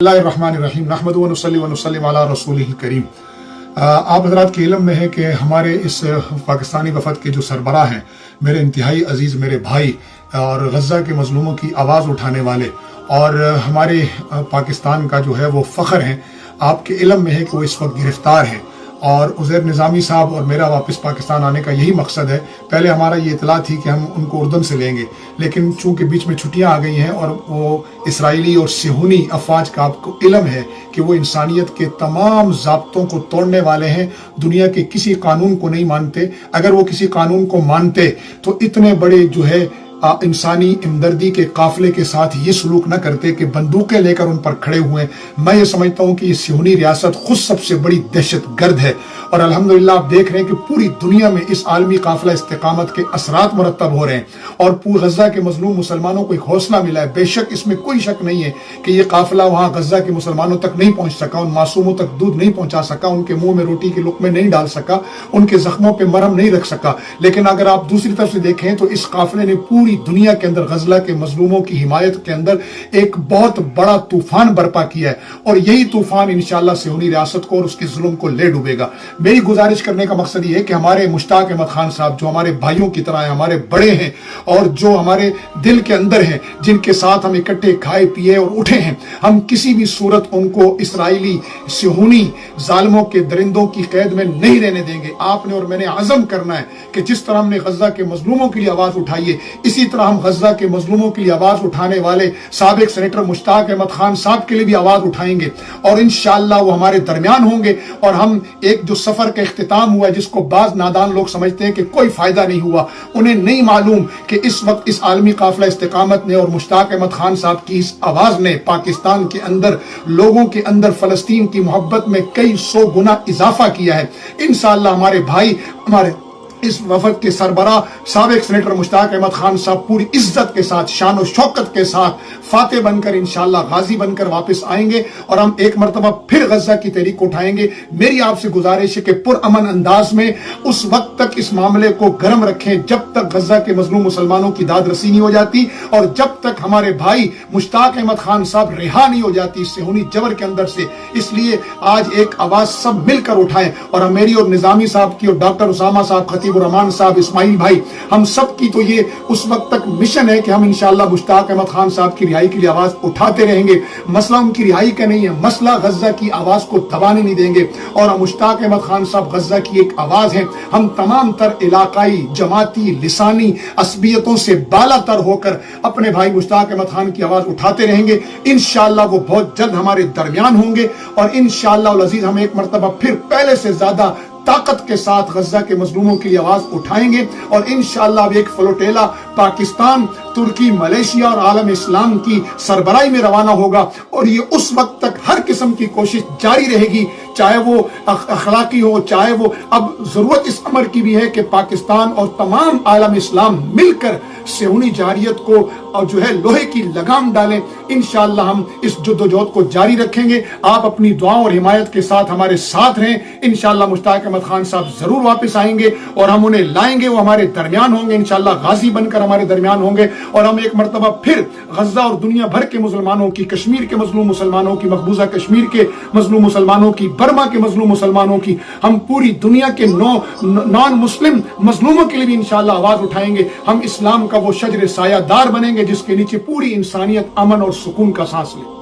الرحمن نحمدہ و نصلی و نسلم علی رسولہ کریم۔ آپ حضرات کے علم میں ہے کہ ہمارے اس پاکستانی وفد کے جو سربراہ ہیں، میرے انتہائی عزیز میرے بھائی اور غزہ کے مظلوموں کی آواز اٹھانے والے اور ہمارے پاکستان کا جو ہے وہ فخر ہیں، آپ کے علم میں ہے کہ وہ اس وقت گرفتار ہیں۔ اور عزیر نظامی صاحب اور میرا واپس پاکستان آنے کا یہی مقصد ہے۔ پہلے ہمارا یہ اطلاع تھی کہ ہم ان کو اردن سے لیں گے، لیکن چونکہ بیچ میں چھٹیاں آ گئی ہیں اور وہ اسرائیلی اور صہیونی افواج کا آپ کو علم ہے کہ وہ انسانیت کے تمام ضابطوں کو توڑنے والے ہیں، دنیا کے کسی قانون کو نہیں مانتے۔ اگر وہ کسی قانون کو مانتے تو اتنے بڑے جو ہے انسانی ہمدردی کے قافلے کے ساتھ یہ سلوک نہ کرتے کہ بندوقیں لے کر ان پر کھڑے ہوئے۔ میں یہ سمجھتا ہوں کہ یہ صہیونی ریاست خود سب سے بڑی دہشت گرد ہے، اور الحمدللہ آپ دیکھ رہے ہیں کہ پوری دنیا میں اس عالمی قافلہ استقامت کے اثرات مرتب ہو رہے ہیں، اور غزہ کے مظلوم مسلمانوں کو ایک حوصلہ ملا ہے۔ بے شک اس میں کوئی شک نہیں ہے کہ یہ قافلہ وہاں غزہ کے مسلمانوں تک نہیں پہنچ سکا، ان معصوموں تک دودھ نہیں پہنچا سکا، ان کے منہ میں روٹی کے لقمے نہیں ڈال سکا، ان کے زخموں پہ مرہم نہیں رکھ سکا۔ لیکن اگر آپ دوسری طرف سے دیکھیں تو اس قافلے نے پوری دنیا کے اندر غزہ کے مظلوموں کی حمایت کے اندر ایک بہت بڑا طوفان برپا کیا ہے، اور یہی طوفان انشاءاللہ صہیونی ریاست کو اور اس کے ظلم کو لے ڈوبے گا۔ میری گزارش کرنے کا مقصد یہ ہے کہ ہمارے مشتاق احمد خان صاحب جو ہمارے بھائیوں کی طرح ہیں، ہمارے بڑے ہیں اور جو ہمارے دل کے اندر ہیں، جن کے ساتھ ہم اکٹھے کھائے پیے اور اٹھے ہیں، ہم کسی بھی صورت ان کو اسرائیلی صہیونی ظالموں کے درندوں کی قید میں نہیں رہنے دیں گے۔ آپ نے اور میں نے عزم کرنا ہے کہ جس طرح ہم نے غزہ کے مظلوموں کے لیے آواز اٹھائی ہے، اسی طرح ہم غزہ کے مظلوموں کے لیے آواز اٹھانے والے سابق سینیٹر مشتاق احمد خان صاحب کے لیے بھی آواز اٹھائیں گے، اور انشاءاللہ وہ ہمارے درمیان ہوں گے۔ اور ہم ایک جو سفر کا اختتام ہوا ہے، جس کو بعض نادان لوگ سمجھتے ہیں کہ کوئی فائدہ نہیں ہوا، انہیں نہیں معلوم کہ اس وقت اس عالمی قافلہ استقامت نے اور مشتاق احمد خان صاحب کی اس آواز نے پاکستان کے اندر لوگوں کے اندر فلسطین کی محبت میں کئی سو گنا اضافہ کیا ہے۔ انشاءاللہ ہمارے بھائی، ہمارے اس وفد کے سربراہ سابق سینیٹر مشتاق احمد خان صاحب پوری عزت کے ساتھ، شان و شوکت کے ساتھ فاتح بن کر انشاءاللہ غازی بن کر واپس آئیں گے، اور ہم ایک مرتبہ پھر غزہ کی تحریک کو اٹھائیں گے۔ میری آپ سے گزارش ہے کہ پرامن انداز میں اس وقت تک اس معاملے کو گرم رکھیں جب تک غزہ کے مظلوم مسلمانوں کی داد رسی نہیں ہو جاتی، اور جب تک ہمارے بھائی مشتاق احمد خان صاحب رہا نہیں ہو جاتی صہیونی جبر کے اندر سے۔ اس لیے آج ایک آواز سب مل کر اٹھائیں، اور میری اور نظامی صاحب کی اور ڈاکٹر اسامہ صاحب، خطیب الرحمان صاحب، اسماعیل بھائی، ہم سب کی تو یہ اس وقت تک مشن ہے کہ ہم انشاءاللہ مشتاق احمد خان صاحب کی رہائی کے لیے آواز اٹھاتے رہیں گے۔ مسئلہ ان کی رہائی کا نہیں ہے، مسئلہ غزہ کی آواز کو دبانے نہیں دیں گے، اور مشتاق احمد خان صاحب غزہ کی ایک آواز ہیں۔ ہم تمام تر علاقائی، جماعتی، لسانی عصبیتوں سے بالا تر ہو کر اپنے بھائی مشتاق احمد خان کی آواز اٹھاتے رہیں گے۔ انشاءاللہ وہ بہت جلد ہمارے درمیان ہوں گے، اور انشاءاللہ العزیز ہم ایک مرتبہ پھر پہلے سے زیادہ طاقت کے ساتھ غزہ کے مظلوموں کی آواز اٹھائیں گے، اور انشاءاللہ اب ایک فلوٹیلا پاکستان، ترکی، ملیشیا اور عالم اسلام کی سربراہی میں روانہ ہوگا، اور یہ اس وقت تک ہر قسم کی کوشش جاری رہے گی، چاہے وہ اخلاقی ہو، چاہے وہ اب ضرورت اس امر کی بھی ہے کہ پاکستان اور تمام عالم اسلام مل کر صہیونی جارحیت کو اور جو ہے لوہے کی لگام ڈالیں۔ انشاءاللہ ہم اس جدوجہد کو جاری رکھیں گے۔ آپ اپنی دعاؤں اور حمایت کے ساتھ ہمارے ساتھ رہیں۔ انشاءاللہ مشتاق احمد خان صاحب ضرور واپس آئیں گے، اور ہم انہیں لائیں گے، وہ ہمارے درمیان ہوں گے، انشاءاللہ غازی بن کر ہمارے درمیان ہوں گے، اور ہم ایک مرتبہ پھر غزہ اور دنیا بھر کے مسلمانوں کی، کشمیر کے مظلوم مسلمانوں کی، مقبوضہ کشمیر کے مظلوم مسلمانوں کی، برما کے مظلوم مسلمانوں کی، ہم پوری دنیا کے نان مسلم مظلوموں کے لیے بھی انشاءاللہ آواز اٹھائیں گے۔ ہم اسلام کا وہ شجر سایہ دار بنیں گے جس کے نیچے پوری انسانیت امن اور سکون کا سانس لے۔